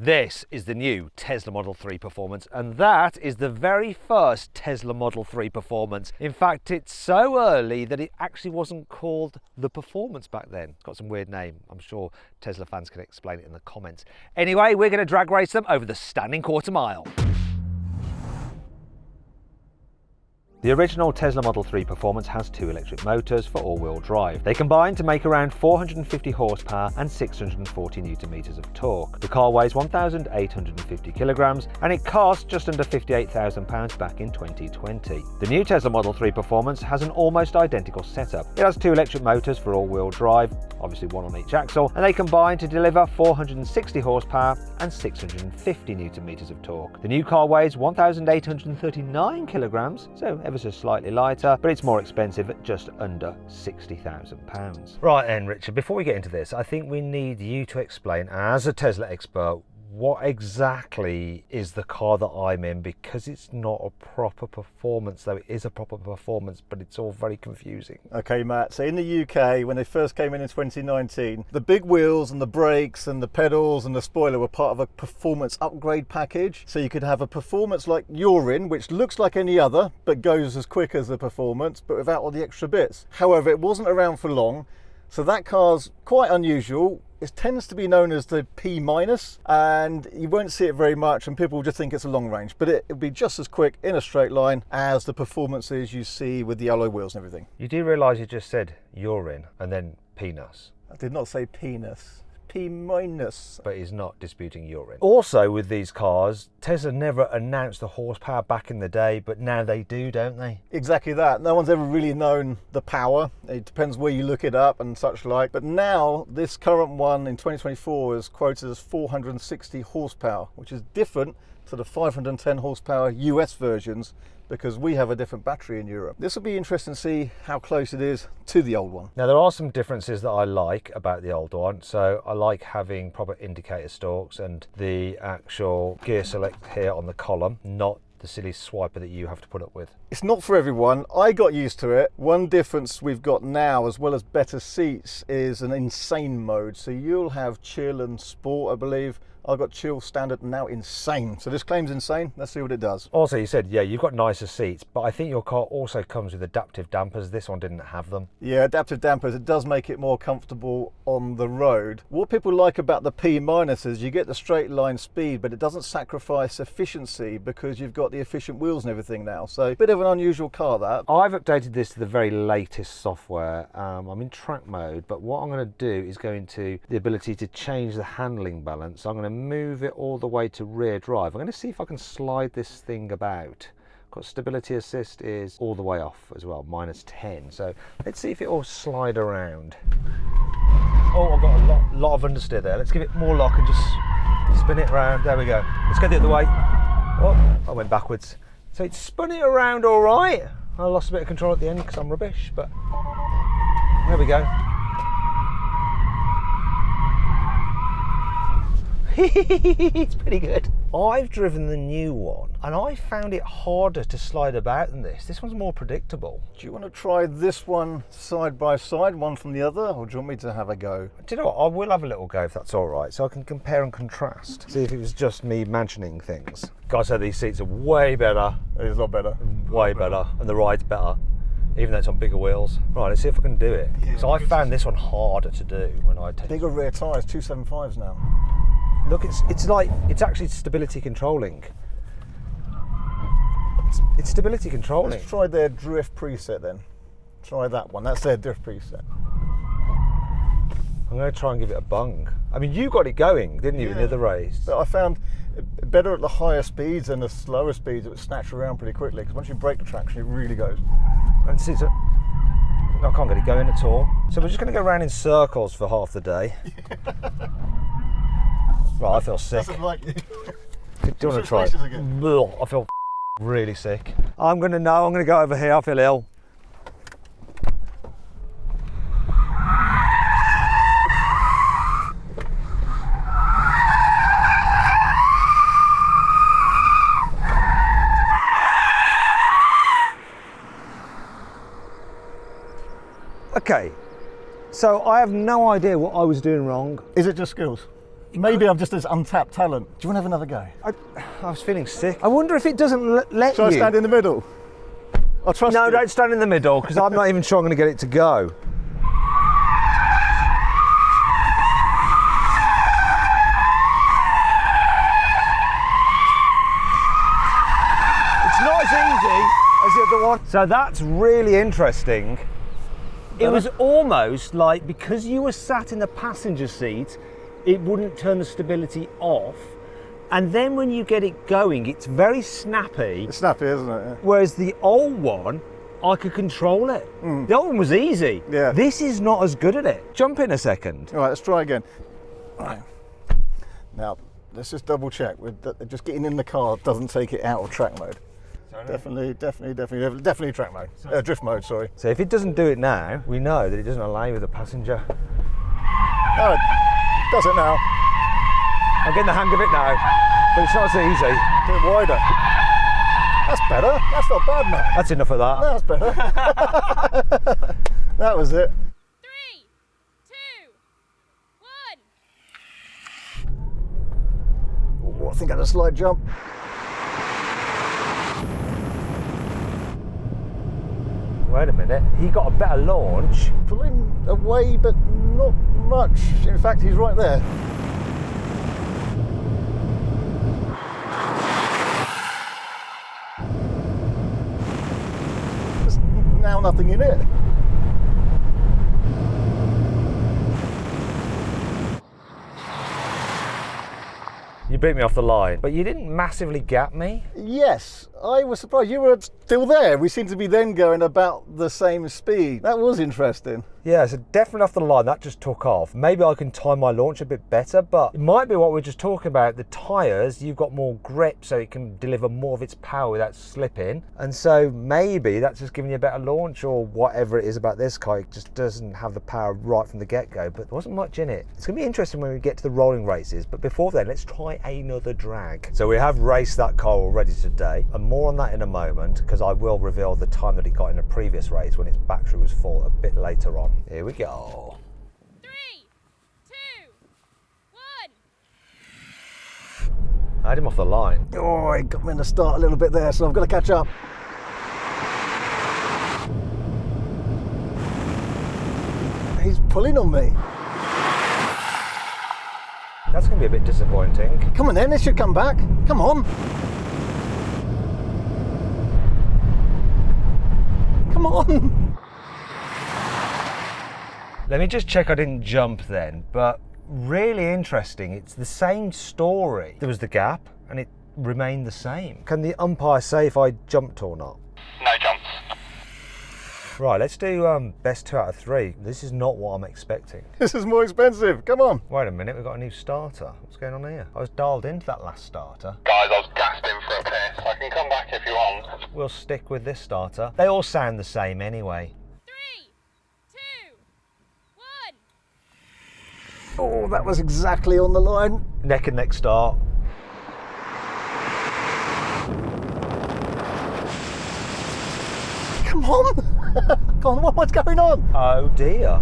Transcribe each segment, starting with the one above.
This is the new Tesla Model 3 Performance, and that is the very first Tesla Model 3 Performance. In fact, it's so early that it actually wasn't called the Performance back then. It's got some weird name. I'm sure Tesla fans can explain it in the comments. Anyway, we're going to drag race them over the standing quarter mile. The original Tesla Model 3 Performance has two electric motors for all-wheel drive. They combine to make around 450 horsepower and 640 newton meters of torque. The car weighs 1,850 kilograms and it cost just under £58,000 back in 2020. The new Tesla Model 3 Performance has an almost identical setup. It has two electric motors for all-wheel drive, obviously one on each axle, and they combine to deliver 460 horsepower and 650 newton meters of torque. The new car weighs 1,839 kilograms, so ever so slightly lighter, but it's more expensive at just under £60,000. Right then, Richard, before we get into this, I think we need you to explain, as a Tesla expert, what exactly is the car that I'm in, because it's not a proper performance, though it is a proper performance, but it's all very confusing. Okay, Matt, so in the UK, when they first came in 2019, the big wheels and the brakes and the pedals and the spoiler were part of a performance upgrade package. So you could have a performance like you're in, which looks like any other, but goes as quick as the performance, but without all the extra bits. However, it wasn't around for long, so that car's quite unusual. It tends to be known as the P-, and you won't see it very much and people just think it's a long range, but it'll be just as quick in a straight line as the performances you see with the alloy wheels and everything. You do realise you just said urine and then penis. I did not say penis. P-. But he's not disputing urine. Also with these cars, Tesla never announced the horsepower back in the day, but now they do, don't they? Exactly that. No one's ever really known the power. It depends where you look it up and such like. But now this current one in 2024 is quoted as 460 horsepower, which is different to the 510 horsepower US versions, because we have a different battery in Europe. This will be interesting to see how close it is to the old one. Now there are some differences that I like about the old one. So I like having proper indicator stalks and the actual gear select here on the column, not the silly swiper that you have to put up with. It's not for everyone. I got used to it. One difference we've got now, as well as better seats, is an insane mode. So you'll have chill and sport, I believe. I've got chill, standard, and now insane. So this claims insane. Let's see what it does. Also, you said, yeah, you've got nicer seats, but I think your car also comes with adaptive dampers. This one didn't have them. Yeah, adaptive dampers. It does make it more comfortable on the road. What people like about the P- is you get the straight line speed, but it doesn't sacrifice efficiency because you've got the efficient wheels and everything now. So a bit of an unusual car, that. I've updated this to the very latest software. I'm in track mode, but what I'm going to do is go into the ability to change the handling balance. I'm going to move it all the way to rear drive. I'm going to see if I can slide this thing about. Got stability assist is all the way off as well, -10. So let's see if it will slide around. Oh, I've got a lot of understeer there. Let's give it more lock and just spin it around. There we go. Let's go the other way. Oh, I went backwards. So it spun it around all right. I lost a bit of control at the end because I'm rubbish, but there we go. It's pretty good. I've driven the new one and I found it harder to slide about than this. This one's more predictable. Do you want to try this one side by side, one from the other, or do you want me to have a go? Do you know what? I will have a little go if that's all right, so I can compare and contrast. See if it was just me imagining things. Gotta say, these seats are way better. It's a lot better. Way better. And the ride's better, even though it's on bigger wheels. Right, let's see if I can do it. Yeah, so I found this one harder to do when I take bigger rear tyres, 275s now. Look, it's actually stability controlling. It's stability controlling. Let's try their drift preset then. Try that one. That's their drift preset. I'm going to try and give it a bung. I mean, you got it going, didn't you, in the other race? But I found it better at the higher speeds than the slower speeds. It would snatch around pretty quickly because once you break the traction, it really goes. And see, so I can't get it going at all. So we're just going to go around in circles for half the day. Right, I feel sick. Doesn't like you. Do you want to try it? I feel really sick. I'm going to go over here. I feel ill. Okay, so I have no idea what I was doing wrong. Is it just skills? Maybe I'm just as untapped talent. Do you want to have another go? I was feeling sick. I wonder if it doesn't let Shall you. I stand in the middle? I'll trust you. No, don't stand in the middle, because I'm not even sure I'm going to get it to go. It's not as easy as the other one. So that's really interesting. It was almost like, because you were sat in the passenger seat, it wouldn't turn the stability off. And then when you get it going, it's very snappy. It's snappy, isn't it? Yeah. Whereas the old one, I could control it. The old one was easy. Yeah. This is not as good at it. Jump in a second. All right, let's try again. All right. Now, let's just double check. Just getting in the car doesn't take it out of track mode. Definitely track mode. Drift mode, sorry. So if it doesn't do it now, we know that it doesn't allow you with the passenger. Oh, it does it now. I'm getting the hang of it now, but it's not as easy. Do it wider. That's better. That's not bad, man. That's enough of that. That's better. That was it. 3, 2, 1. Oh, I think I had a slight jump. Wait a minute, he got a better launch. Pulling away, but not much. In fact, he's right there. There's now nothing in it. You beat me off the line, but you didn't massively gap me. Yes, I was surprised. You were still there. We seem to be then going about the same speed. That was interesting. Yeah, so definitely off the line, that just took off. Maybe I can time my launch a bit better, but it might be what we we're just talking about. The tyres, you've got more grip so it can deliver more of its power without slipping. And so maybe that's just giving you a better launch, or whatever it is about this car. It just doesn't have the power right from the get-go, but there wasn't much in it. It's going to be interesting when we get to the rolling races, but before then, let's try another drag. So we have raced that car already today, and more on that in a moment, because I will reveal the time that it got in a previous race when its battery was full a bit later on. Here we go. 3, 2, 1. I had him off the line. Oh, he got me in the start a little bit there, so I've got to catch up. He's pulling on me. That's going to be a bit disappointing. Come on then, this should come back. Come on. Come on. Let me just check I didn't jump then, but really interesting. It's the same story. There was the gap and it remained the same. Can the umpire say if I jumped or not? No jumps. Right, let's do best 2 out of 3. This is not what I'm expecting. This is more expensive. Come on. Wait a minute, we've got a new starter. What's going on here? I was dialed into that last starter. Guys, I was gasping for a piss. I can come back if you want. We'll stick with this starter. They all sound the same anyway. 3, 2, 1. Oh, that was exactly on the line. Neck and neck start. Come on. Come on, what's going on? Oh dear.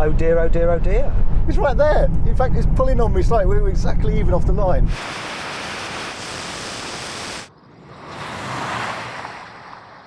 Oh dear, oh dear, oh dear. He's right there. In fact, he's pulling on me slightly. We were exactly even off the line.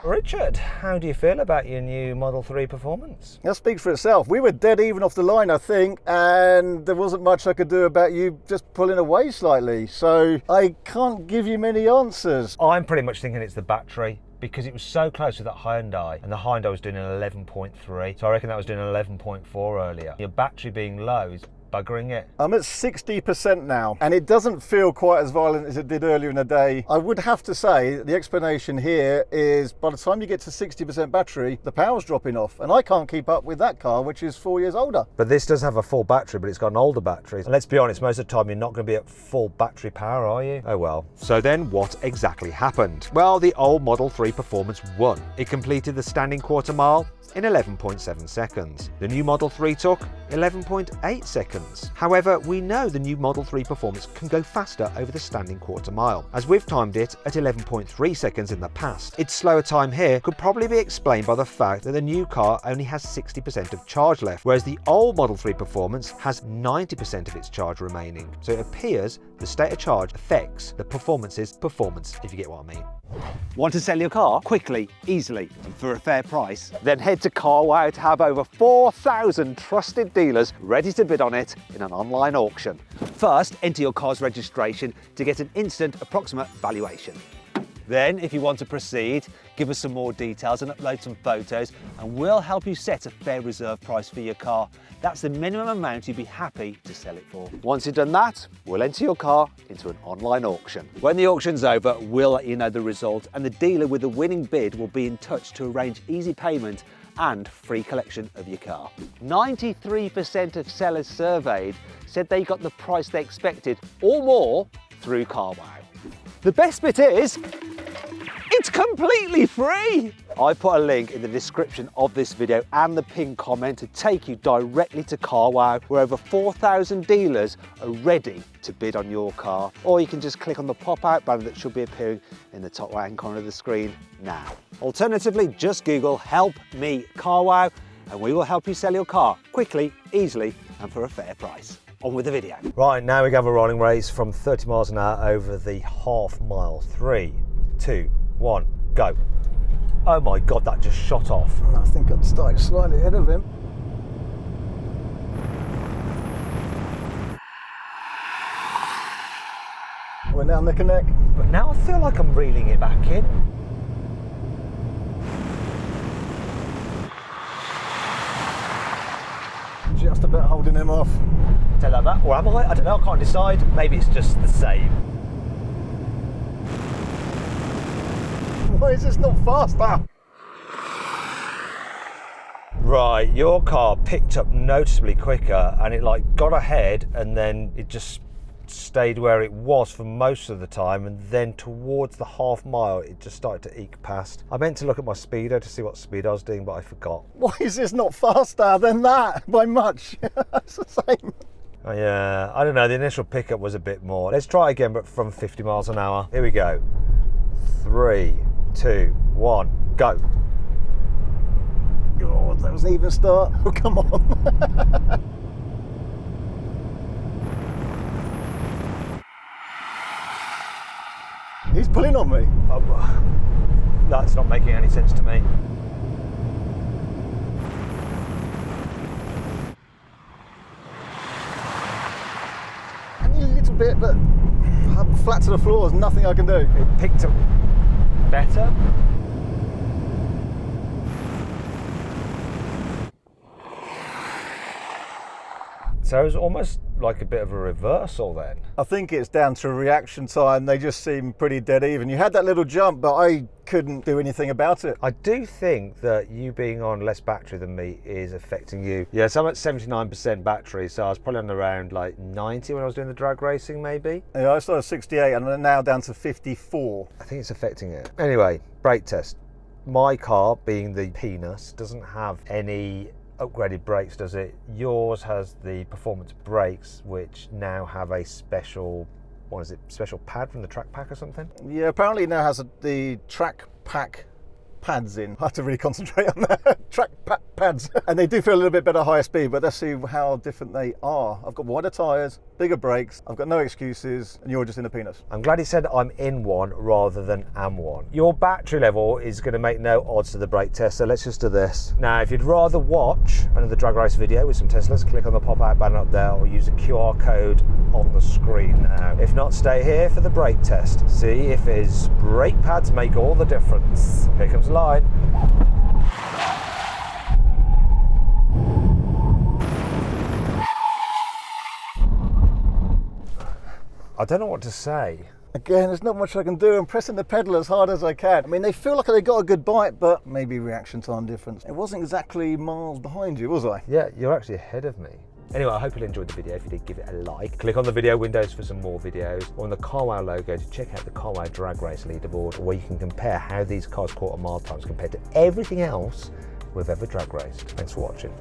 Richard, how do you feel about your new Model 3 Performance? That speaks for itself. We were dead even off the line, I think, and there wasn't much I could do about you just pulling away slightly. So I can't give you many answers. I'm pretty much thinking it's the battery, because it was so close with that Hyundai, and the Hyundai was doing an 11.3, so I reckon that was doing an 11.4 earlier. Your battery being low is buggering it. I'm at 60% now, and it doesn't feel quite as violent as it did earlier in the day. I would have to say the explanation here is by the time you get to 60% battery, the power's dropping off, and I can't keep up with that car, which is 4 years older. But this does have a full battery, but it's got an older battery. And let's be honest, most of the time you're not going to be at full battery power, are you? Oh well. So then what exactly happened? Well, the old Model 3 Performance won. It completed the standing quarter mile in 11.7 seconds. The new Model 3 took 11.8 seconds. However, we know the new Model 3 Performance can go faster over the standing quarter mile, as we've timed it at 11.3 seconds in the past. Its slower time here could probably be explained by the fact that the new car only has 60% of charge left, whereas the old Model 3 Performance has 90% of its charge remaining. So it appears the state of charge affects the performance's performance, if you get what I mean. Want to sell your car quickly, easily, and for a fair price? Then head to CarWow to have over 4,000 trusted dealers ready to bid on it in an online auction. First, enter your car's registration to get an instant approximate valuation. Then, if you want to proceed, give us some more details and upload some photos, and we'll help you set a fair reserve price for your car. That's the minimum amount you'd be happy to sell it for. Once you've done that, we'll enter your car into an online auction. When the auction's over, we'll let you know the result, and the dealer with the winning bid will be in touch to arrange easy payment and free collection of your car. 93% of sellers surveyed said they got the price they expected or more through CarWow. The best bit is, it's completely free! I've put a link in the description of this video and the pinned comment to take you directly to CarWow, where over 4,000 dealers are ready to bid on your car. Or you can just click on the pop-out banner that should be appearing in the top right-hand corner of the screen now. Alternatively, just Google "Help Me CarWow" and we will help you sell your car quickly, easily, and for a fair price. On with the video. Right, now we have a rolling race from 30 miles an hour over the half mile. 3, 2, 1, go. Oh my God, that just shot off. I think I'd started slightly ahead of him. We're now neck and neck. But now I feel like I'm reeling it back in. Just about holding him off. Tell like that, or am I? I don't know, I can't decide. Maybe it's just the same. Why is this not faster? Right, your car picked up noticeably quicker and it like got ahead and then it just stayed where it was for most of the time, and then towards the half mile it just started to eke past. I meant to look at my speedo to see what speed I was doing, but I forgot. Why is this not faster than that by much? It's the same. Oh, yeah, I don't know, the initial pickup was a bit more. Let's try again, but from 50 miles an hour. Here we go. 3, 2, 1, go. God, that was an even start. Oh, come on. He's pulling on me. Oh, that's not making any sense to me. Only a little bit, but I'm flat to the floor. There's nothing I can do. It picked up better. So it was almost like a bit of a reversal then. I think it's down to reaction time. They just seem pretty dead even. You had that little jump, but I couldn't do anything about it. I do think that you being on less battery than me is affecting you. Yeah, so I'm at 79% battery, so I was probably on around like 90 when I was doing the drag racing maybe. Yeah, I started 68 and I'm now down to 54. I think it's affecting it. Anyway, brake test. My car, being the penis, doesn't have any upgraded brakes, does it? Yours has the performance brakes, which now have a special, what is it, special pad from the track pack or something? Yeah, apparently it now has the track pack pads in. I have to really concentrate on that. Track pads. And they do feel a little bit better higher speed, but let's see how different they are. I've got wider tyres, bigger brakes, I've got no excuses, and you're just in a penis. I'm glad he said I'm in one rather than am one. Your battery level is going to make no odds to the brake test, so let's just do this. Now, if you'd rather watch another drag race video with some Teslas, click on the pop-out banner up there or use the QR code on the screen now. If not, stay here for the brake test. See if his brake pads make all the difference. Here comes the line. I don't know what to say. Again, there's not much I can do. I'm pressing the pedal as hard as I can. I mean, they feel like they got a good bite, but maybe reaction time difference. It wasn't exactly miles behind you, was I? Yeah, you're actually ahead of me. Anyway, I hope you enjoyed the video. If you did, give it a like. Click on the video windows for some more videos, or on the CarWow logo to check out the CarWow Drag Race leaderboard, where you can compare how these cars' quarter mile times compare to everything else we've ever drag raced. Thanks for watching.